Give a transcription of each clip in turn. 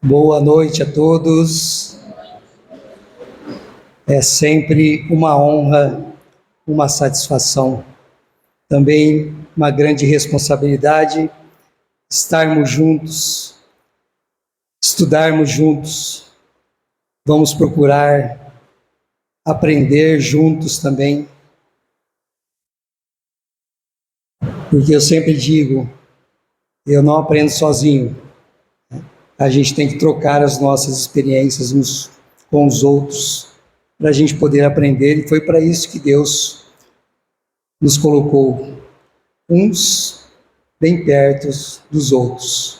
Boa noite a todos. É sempre uma honra, uma satisfação, também uma grande responsabilidade estarmos juntos, estudarmos juntos. Vamos procurar aprender juntos também, porque eu sempre digo, eu não aprendo sozinho. A gente tem que trocar as nossas experiências uns com os outros, para a gente poder aprender, e foi para isso que Deus nos colocou, uns bem perto dos outros.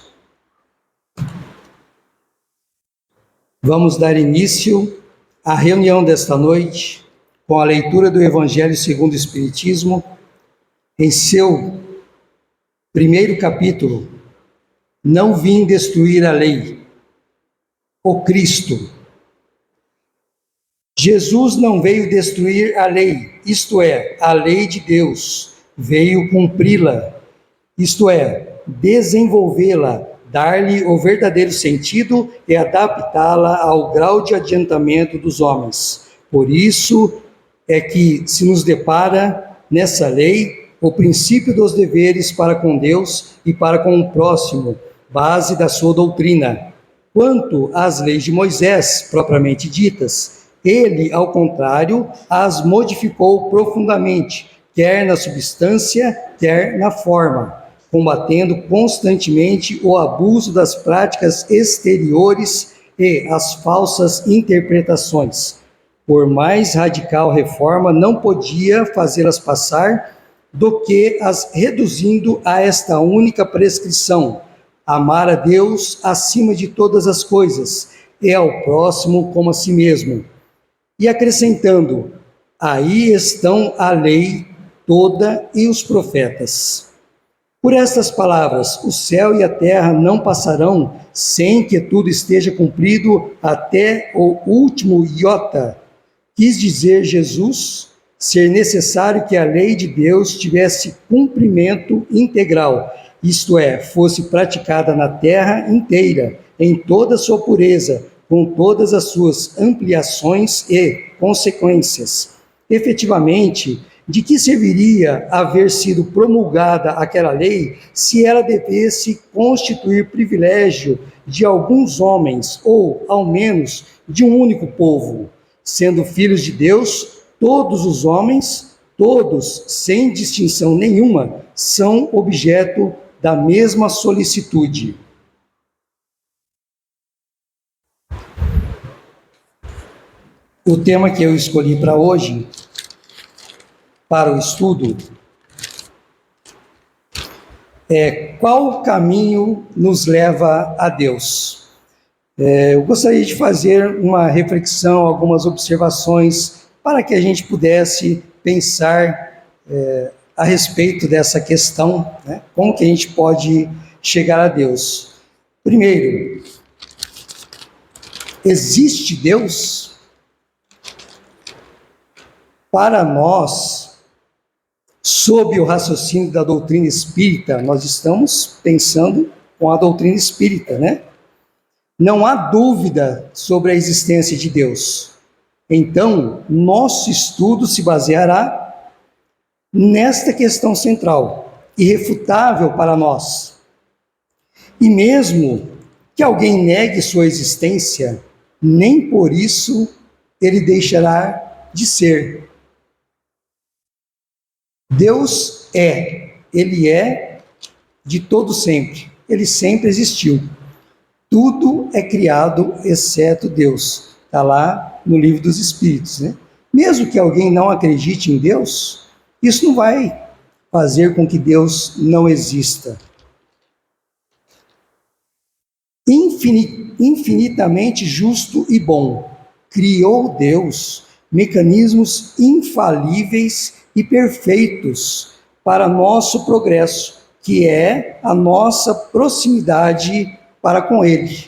Vamos dar início à reunião desta noite com a leitura do Evangelho segundo o Espiritismo, em seu primeiro capítulo, Não vim destruir a lei, o Cristo. Jesus não veio destruir a lei, isto é, a lei de Deus, veio cumpri-la, isto é, desenvolvê-la, dar-lhe o verdadeiro sentido e adaptá-la ao grau de adiantamento dos homens. Por isso é que se nos depara nessa lei o princípio dos deveres para com Deus e para com o próximo, base da sua doutrina. Quanto às leis de Moisés, propriamente ditas, ele, ao contrário, as modificou profundamente, quer na substância, quer na forma, combatendo constantemente o abuso das práticas exteriores e as falsas interpretações. Por mais radical reforma, não podia fazê-las passar do que as reduzindo a esta única prescrição: amar a Deus acima de todas as coisas e ao próximo como a si mesmo. E acrescentando, aí estão a lei toda e os profetas. Por estas palavras, o céu e a terra não passarão sem que tudo esteja cumprido até o último iota. Quis dizer Jesus ser necessário que a lei de Deus tivesse cumprimento integral, isto é, fosse praticada na terra inteira, em toda a sua pureza, com todas as suas ampliações e consequências. Efetivamente, de que serviria haver sido promulgada aquela lei se ela devesse constituir privilégio de alguns homens, ou, ao menos, de um único povo? Sendo filhos de Deus, todos os homens, todos, sem distinção nenhuma, são objeto da mesma solicitude. O tema que eu escolhi para hoje, para o estudo, é qual caminho nos leva a Deus? Eu gostaria de fazer uma reflexão, algumas observações, para que a gente pudesse pensar a respeito dessa questão, né? Como que a gente pode chegar a Deus? Primeiro, existe Deus? Para nós, sob o raciocínio da doutrina espírita, nós estamos pensando com a doutrina espírita, né? Não há dúvida sobre a existência de Deus. Então, nosso estudo se baseará nesta questão central, irrefutável para nós. E mesmo que alguém negue sua existência, nem por isso ele deixará de ser. Deus Ele é de todo sempre, Ele sempre existiu. Tudo é criado exceto Deus, está lá no Livro dos Espíritos, né? Mesmo que alguém não acredite em Deus, isso não vai fazer com que Deus não exista. Infinitamente justo e bom, criou Deus mecanismos infalíveis e perfeitos para nosso progresso, que é a nossa proximidade para com Ele.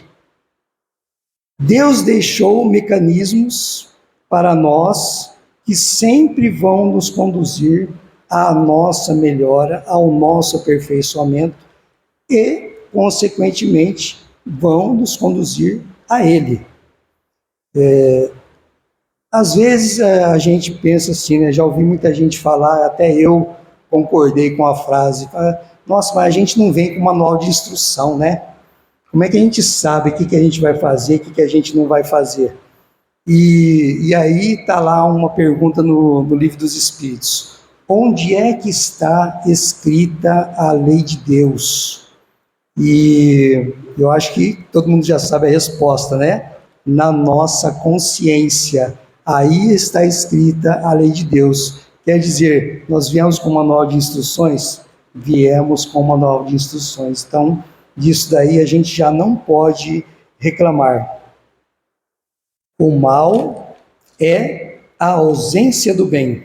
Deus deixou mecanismos para nós que sempre vão nos conduzir à nossa melhora, ao nosso aperfeiçoamento, e consequentemente, vão nos conduzir a Ele. Às vezes a gente pensa assim, né? Já ouvi muita gente falar, até eu concordei com a frase, nossa, mas a gente não vem com manual de instrução, né? Como é que a gente sabe o que a gente vai fazer, o que a gente não vai fazer? E aí está lá uma pergunta no Livro dos Espíritos. Onde é que está escrita a lei de Deus? E eu acho que todo mundo já sabe a resposta, né? Na nossa consciência. Aí está escrita a lei de Deus. Quer dizer, nós viemos com o manual de instruções? Viemos com o manual de instruções. Então, disso daí a gente já não pode reclamar. O mal é a ausência do bem.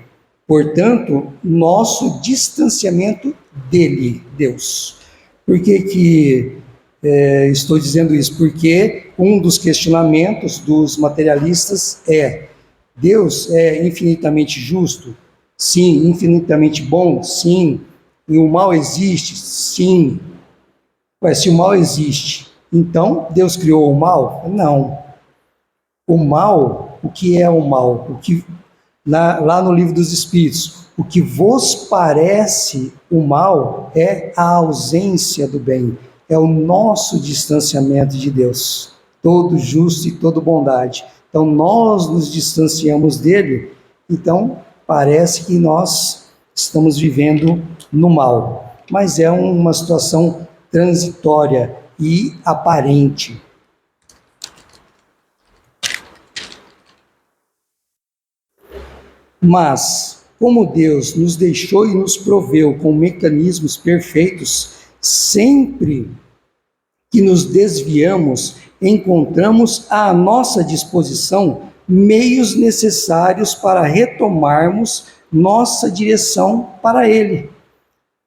Portanto, nosso distanciamento dele, Deus. Por que estou dizendo isso? Porque um dos questionamentos dos materialistas é: Deus é infinitamente justo? Sim. Infinitamente bom? Sim. E o mal existe? Sim. Se o mal existe, então Deus criou o mal? Não. O mal, o que é o mal? Lá no Livro dos Espíritos, o que vos parece o mal é a ausência do bem, é o nosso distanciamento de Deus, todo justo e todo bondade. Então nós nos distanciamos dele, então parece que nós estamos vivendo no mal, mas é uma situação transitória e aparente. Mas, como Deus nos deixou e nos proveu com mecanismos perfeitos, sempre que nos desviamos, encontramos à nossa disposição meios necessários para retomarmos nossa direção para Ele.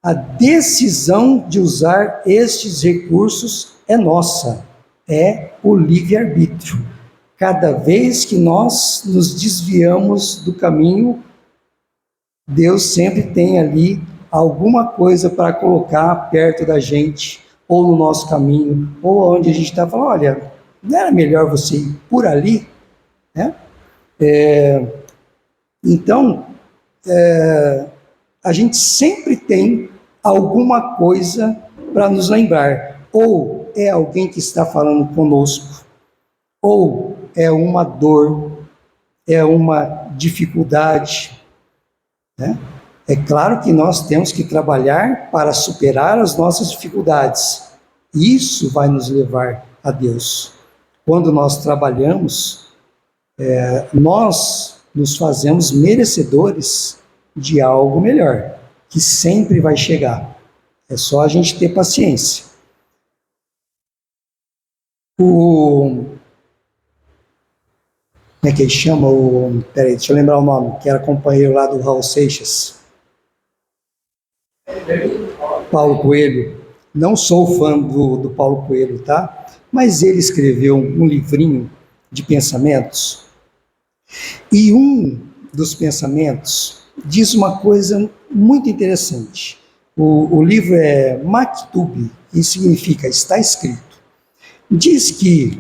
A decisão de usar estes recursos é nossa, é o livre-arbítrio. Cada vez que nós nos desviamos do caminho, Deus sempre tem ali alguma coisa para colocar perto da gente, ou no nosso caminho, ou onde a gente está falando, olha, não era melhor você ir por ali? Né? Então, a gente sempre tem alguma coisa para nos lembrar. Ou é alguém que está falando conosco, ou é uma dor, é uma dificuldade, né? É claro que nós temos que trabalhar para superar as nossas dificuldades. Isso vai nos levar a Deus. Quando nós trabalhamos, nós nos fazemos merecedores de algo melhor, que sempre vai chegar. É só a gente ter paciência. Como é que ele chama? Peraí, deixa eu lembrar o nome, que era companheiro lá do Raul Seixas. Paulo Coelho. Não sou fã do Paulo Coelho, tá? Mas ele escreveu um livrinho de pensamentos. E um dos pensamentos diz uma coisa muito interessante. O livro é Maktub, que significa está escrito. Diz que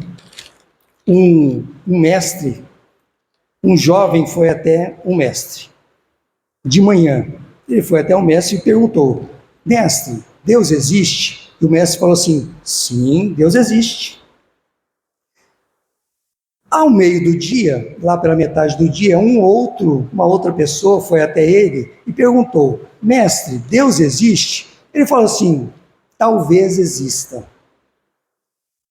um mestre, um jovem foi até um mestre. De manhã, ele foi até o mestre e perguntou: mestre, Deus existe? E o mestre falou assim: sim, Deus existe. Ao meio do dia, lá pela metade do dia, uma outra pessoa foi até ele e perguntou: mestre, Deus existe? Ele falou assim: talvez exista.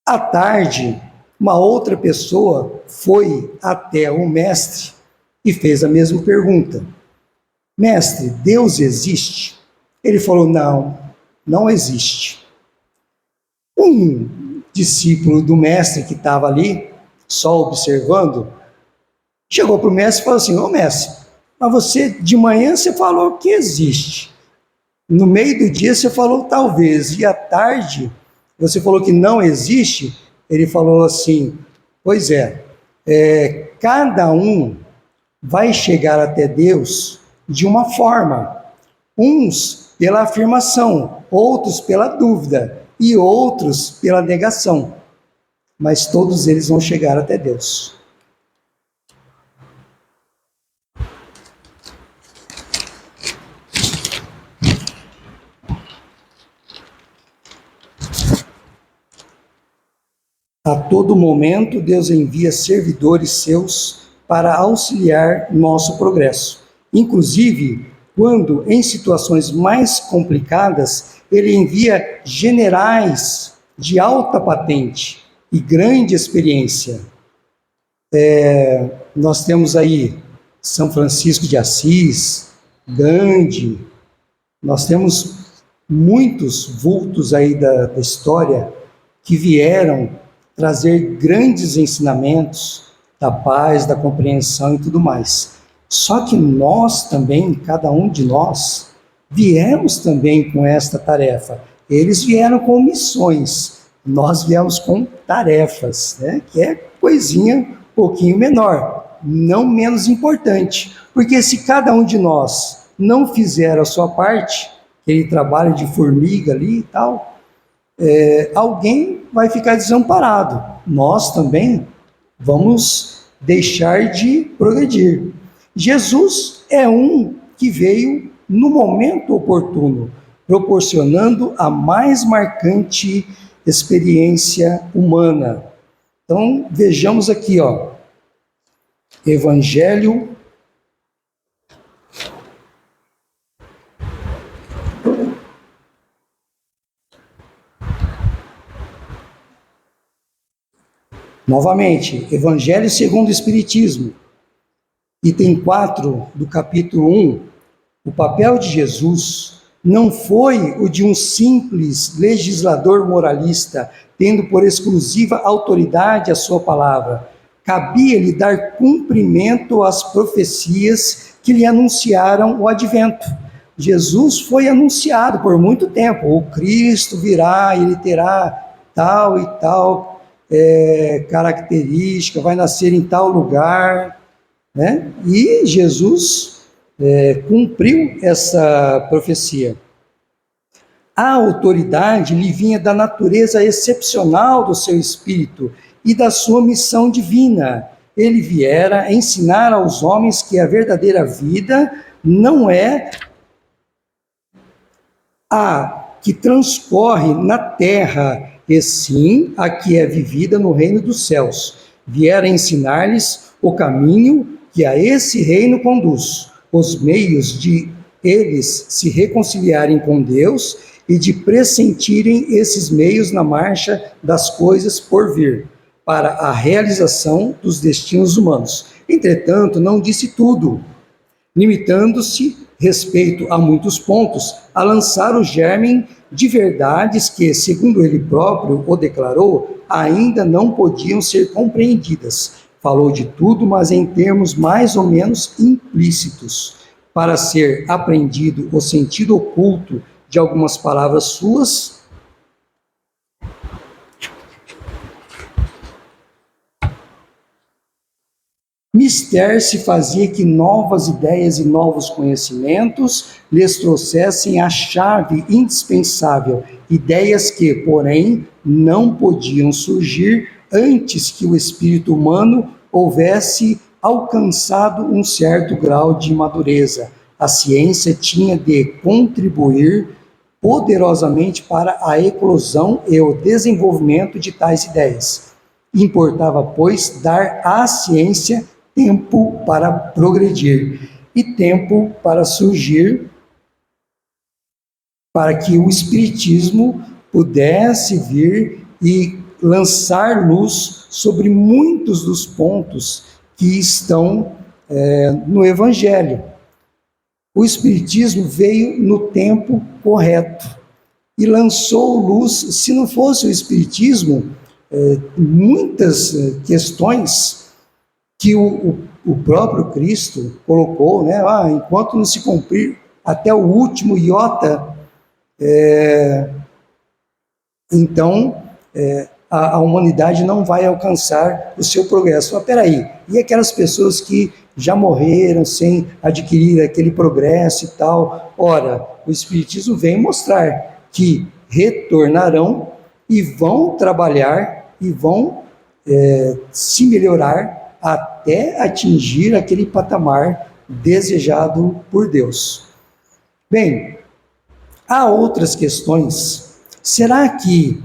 À tarde, uma outra pessoa foi até o mestre e fez a mesma pergunta: mestre, Deus existe? Ele falou: não, não existe. Um discípulo do mestre que estava ali, só observando, chegou para o mestre e falou assim: ô mestre, mas você de manhã você falou que existe, no meio do dia você falou talvez, e à tarde você falou que não existe. Ele falou assim: pois cada um vai chegar até Deus de uma forma, uns pela afirmação, outros pela dúvida. e outros pela negação, mas todos eles vão chegar até Deus. A todo momento, Deus envia servidores seus para auxiliar nosso progresso. Inclusive, quando em situações mais complicadas, Ele envia generais de alta patente e grande experiência. Nós temos aí São Francisco de Assis, Gandhi, nós temos muitos vultos aí da história que vieram trazer grandes ensinamentos da paz, da compreensão e tudo mais. Só que nós também, cada um de nós, viemos também com esta tarefa. Eles vieram com missões, nós viemos com tarefas, né? Que é coisinha um pouquinho menor, não menos importante. Porque se cada um de nós não fizer a sua parte, aquele trabalho de formiga ali e tal, alguém vai ficar desamparado. Nós também vamos deixar de progredir. Jesus é um que veio no momento oportuno, proporcionando a mais marcante experiência humana. Então, vejamos aqui, Evangelho novamente, Evangelho segundo o Espiritismo, item 4 do capítulo 1, o papel de Jesus não foi o de um simples legislador moralista, tendo por exclusiva autoridade a sua palavra. Cabia-lhe dar cumprimento às profecias que lhe anunciaram o advento. Jesus foi anunciado por muito tempo, o Cristo virá, ele terá tal e tal característica, vai nascer em tal lugar, né? E Jesus cumpriu essa profecia. A autoridade lhe vinha da natureza excepcional do seu espírito e da sua missão divina. Ele viera ensinar aos homens que a verdadeira vida não é a que transcorre na terra, e sim a que é vivida no reino dos céus. Viera ensinar-lhes o caminho que a esse reino conduz, os meios de eles se reconciliarem com Deus e de pressentirem esses meios na marcha das coisas por vir, para a realização dos destinos humanos. Entretanto, não disse tudo, limitando-se, respeito a muitos pontos, a lançar o germe de verdades que, segundo ele próprio o declarou, ainda não podiam ser compreendidas. Falou de tudo, mas em termos mais ou menos implícitos. Para ser aprendido o sentido oculto de algumas palavras suas, mister se fazia que novas ideias e novos conhecimentos lhes trouxessem a chave indispensável, ideias que, porém, não podiam surgir antes que o espírito humano houvesse alcançado um certo grau de madureza. A ciência tinha de contribuir poderosamente para a eclosão e o desenvolvimento de tais ideias. Importava, pois, dar à ciência tempo para progredir e tempo para surgir, para que o Espiritismo pudesse vir e lançar luz sobre muitos dos pontos que estão no Evangelho. O Espiritismo veio no tempo correto e lançou luz. Se não fosse o Espiritismo, muitas questões que o próprio Cristo colocou, né? Enquanto não se cumprir até o último iota, então a humanidade não vai alcançar o seu progresso. Mas peraí, e aquelas pessoas que já morreram sem adquirir aquele progresso e tal? Ora, o Espiritismo vem mostrar que retornarão e vão trabalhar e vão se melhorar até atingir aquele patamar desejado por Deus. Bem, há outras questões. Será que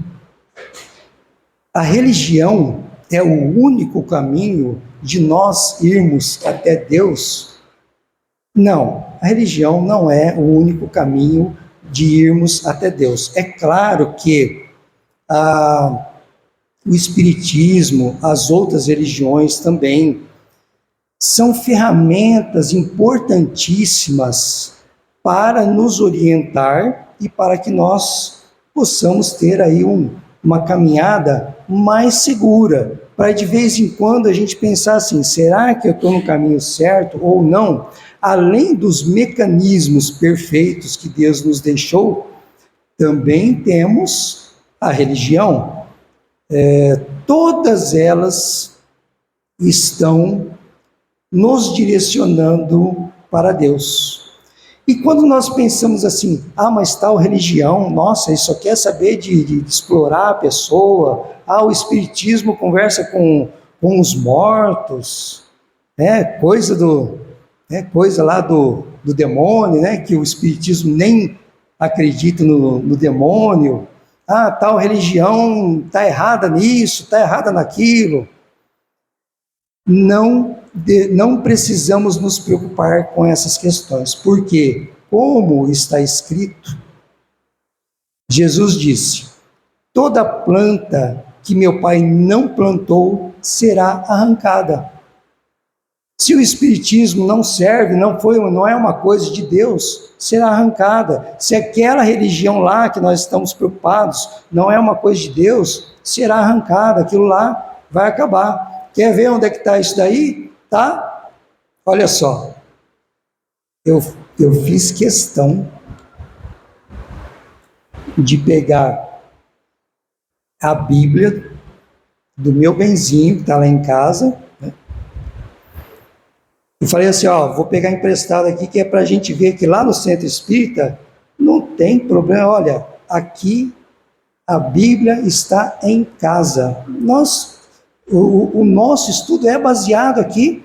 a religião é o único caminho de nós irmos até Deus? Não, a religião não é o único caminho de irmos até Deus. É claro que o Espiritismo, as outras religiões também, são ferramentas importantíssimas para nos orientar e para que nós possamos ter aí uma caminhada mais segura, para de vez em quando a gente pensar assim, será que eu estou no caminho certo ou não? Além dos mecanismos perfeitos que Deus nos deixou, também temos a religião. Todas elas estão nos direcionando para Deus. E quando nós pensamos assim, mas tal religião, nossa, ele só quer saber de explorar a pessoa, o Espiritismo conversa com os mortos, coisa lá do demônio, que o Espiritismo nem acredita no demônio, tal religião está errada nisso, está errada naquilo. Não precisamos nos preocupar com essas questões, porque, como está escrito, Jesus disse, toda planta que meu Pai não plantou será arrancada. Se o Espiritismo não serve, não é uma coisa de Deus, será arrancada. Se aquela religião lá que nós estamos preocupados não é uma coisa de Deus, será arrancada, aquilo lá vai acabar. Quer ver onde é que está isso daí? Tá? Olha só, eu fiz questão de pegar a Bíblia do meu benzinho, que está lá em casa, e falei assim, vou pegar emprestado aqui, que é para a gente ver que lá no Centro Espírita não tem problema. Olha, aqui a Bíblia está em casa. O nosso estudo é baseado aqui.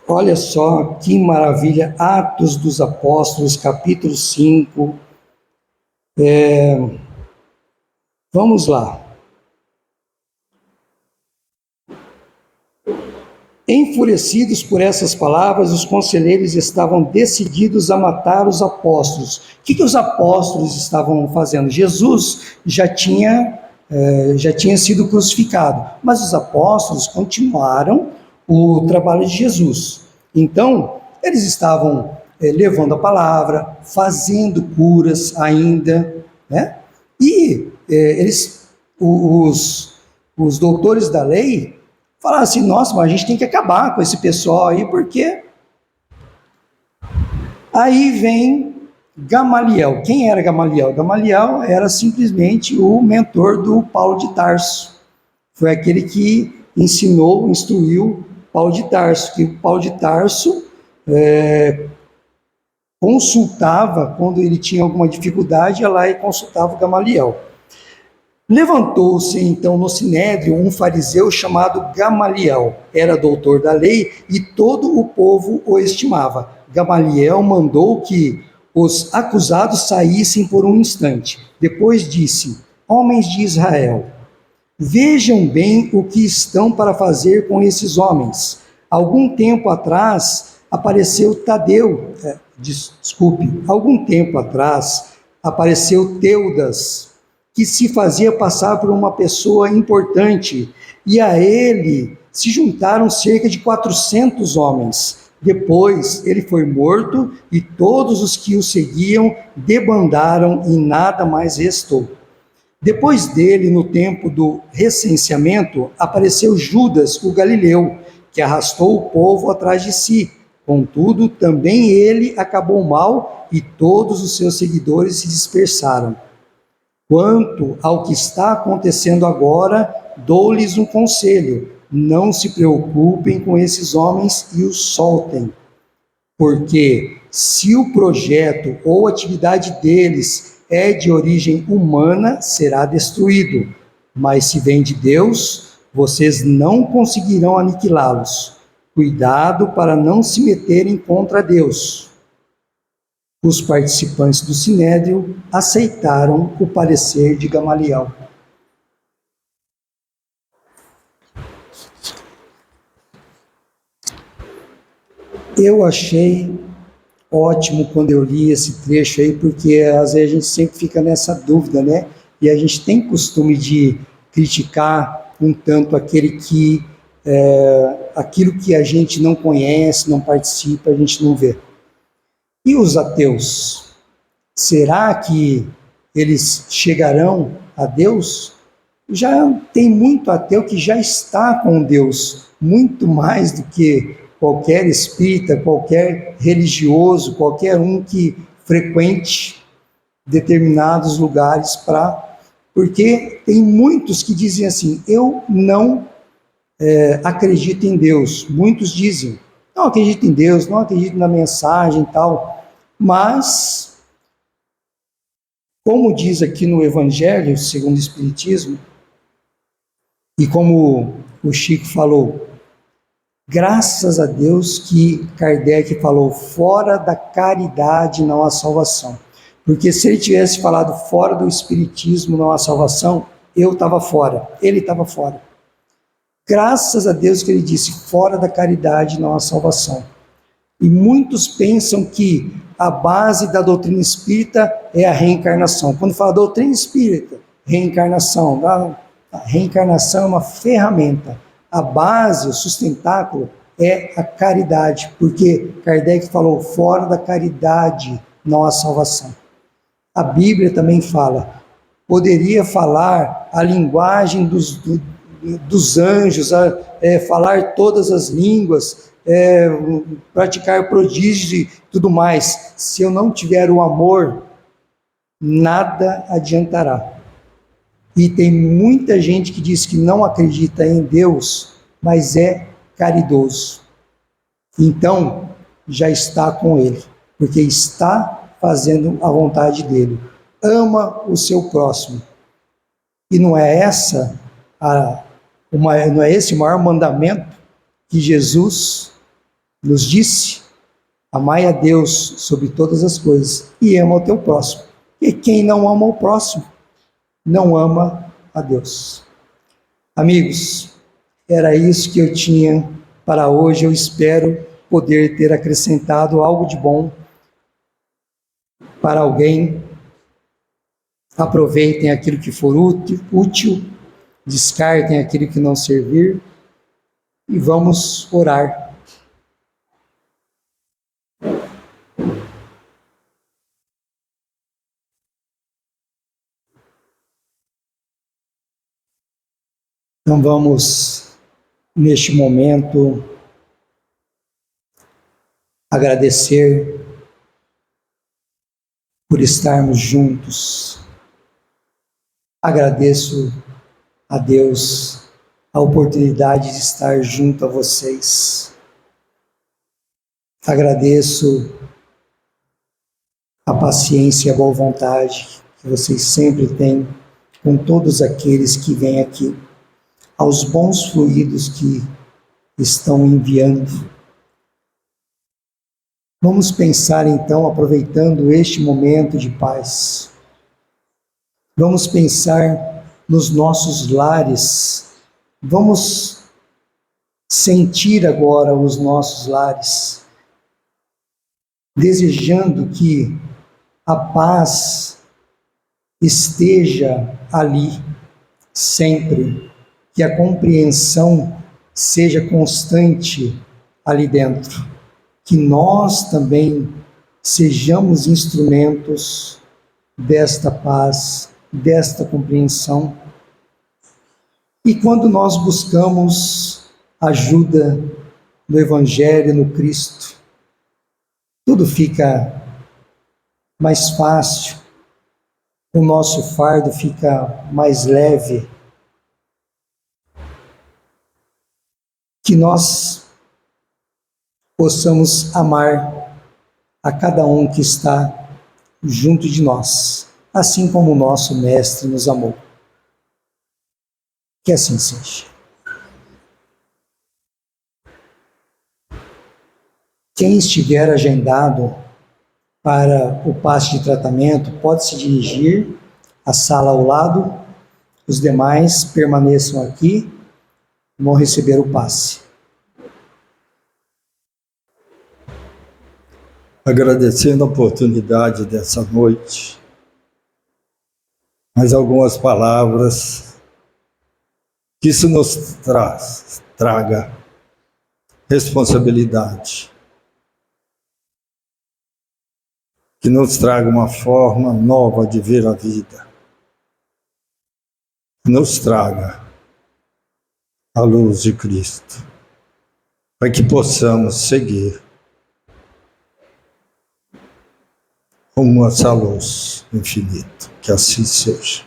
Olha só que maravilha, Atos dos Apóstolos, capítulo 5. Vamos lá. Enfurecidos por essas palavras, os conselheiros estavam decididos a matar os apóstolos. O que os apóstolos estavam fazendo? Jesus já tinha sido crucificado, mas os apóstolos continuaram o trabalho de Jesus. Então, eles estavam levando a palavra, fazendo curas ainda, E os doutores da lei falaram assim, nossa, mas a gente tem que acabar com esse pessoal aí, porque... Aí vem Gamaliel. Quem era Gamaliel? Gamaliel era simplesmente o mentor do Paulo de Tarso. Foi aquele que instruiu Paulo de Tarso, que Paulo de Tarso consultava, quando ele tinha alguma dificuldade, ia lá e consultava o Gamaliel. Levantou-se então no Sinédrio um fariseu chamado Gamaliel, era doutor da lei e todo o povo o estimava. Gamaliel mandou que os acusados saíssem por um instante. Depois disse, homens de Israel, vejam bem o que estão para fazer com esses homens. Algum tempo atrás apareceu Teudas, que se fazia passar por uma pessoa importante, e a ele se juntaram cerca de 400 homens. Depois ele foi morto e todos os que o seguiam debandaram e nada mais restou. Depois dele, no tempo do recenseamento, apareceu Judas, o Galileu, que arrastou o povo atrás de si. Contudo, também ele acabou mal e todos os seus seguidores se dispersaram. Quanto ao que está acontecendo agora, dou-lhes um conselho. não se preocupem com esses homens e os soltem, porque se o projeto ou atividade deles é de origem humana, será destruído, mas se vem de Deus, vocês não conseguirão aniquilá-los. Cuidado para não se meterem contra Deus. Os participantes do Sinédrio aceitaram o parecer de Gamaliel. Eu achei ótimo quando eu li esse trecho aí, porque às vezes a gente sempre fica nessa dúvida, né? E a gente tem costume de criticar um tanto aquele que aquilo que a gente não conhece, não participa, a gente não vê. E os ateus? Será que eles chegarão a Deus? Já tem muito ateu que já está com Deus, muito mais do que qualquer espírita, qualquer religioso, qualquer um que frequente determinados lugares porque tem muitos que dizem assim, eu não acredito em Deus. Muitos dizem, não acredito em Deus, não acredito na mensagem e tal, mas, como diz aqui no Evangelho, segundo o Espiritismo, e como o Chico falou, graças a Deus que Kardec falou, fora da caridade não há salvação. Porque se ele tivesse falado fora do Espiritismo não há salvação, eu estava fora, ele estava fora. Graças a Deus que ele disse, fora da caridade não há salvação. E muitos pensam que a base da doutrina espírita é a reencarnação. Quando fala doutrina espírita, reencarnação, a reencarnação é uma ferramenta. A base, o sustentáculo é a caridade, porque Kardec falou, fora da caridade não há salvação. A Bíblia também fala, poderia falar a linguagem dos anjos, falar todas as línguas, praticar prodígios e tudo mais. Se eu não tiver o amor, nada adiantará. E tem muita gente que diz que não acredita em Deus, mas é caridoso. Então, já está com Ele, porque está fazendo a vontade dEle. Ama o seu próximo. E não é esse o maior mandamento que Jesus nos disse? Amai a Deus sobre todas as coisas e ama o teu próximo. E quem não ama o próximo, não ama a Deus. Amigos, era isso que eu tinha para hoje. Eu espero poder ter acrescentado algo de bom para alguém. Aproveitem aquilo que for útil, descartem aquilo que não servir e vamos orar. Então vamos, neste momento, agradecer por estarmos juntos. Agradeço a Deus a oportunidade de estar junto a vocês. Agradeço a paciência e a boa vontade que vocês sempre têm com todos aqueles que vêm aqui, aos bons fluidos que estão enviando. Vamos pensar então, aproveitando este momento de paz, vamos pensar nos nossos lares, vamos sentir agora os nossos lares, desejando que a paz esteja ali sempre, que a compreensão seja constante ali dentro, que nós também sejamos instrumentos desta paz, desta compreensão. E quando nós buscamos ajuda no Evangelho, no Cristo, tudo fica mais fácil, o nosso fardo fica mais leve. que nós possamos amar a cada um que está junto de nós, assim como o nosso Mestre nos amou. Que assim seja. Quem estiver agendado para o passe de tratamento pode se dirigir à sala ao lado. Os demais permaneçam aqui e vão receber o passe. Agradecendo a oportunidade dessa noite, mais algumas palavras que isso nos traga responsabilidade, que nos traga uma forma nova de ver a vida, que nos traga a luz de Cristo, para que possamos seguir como essa luz infinita. Que assim seja.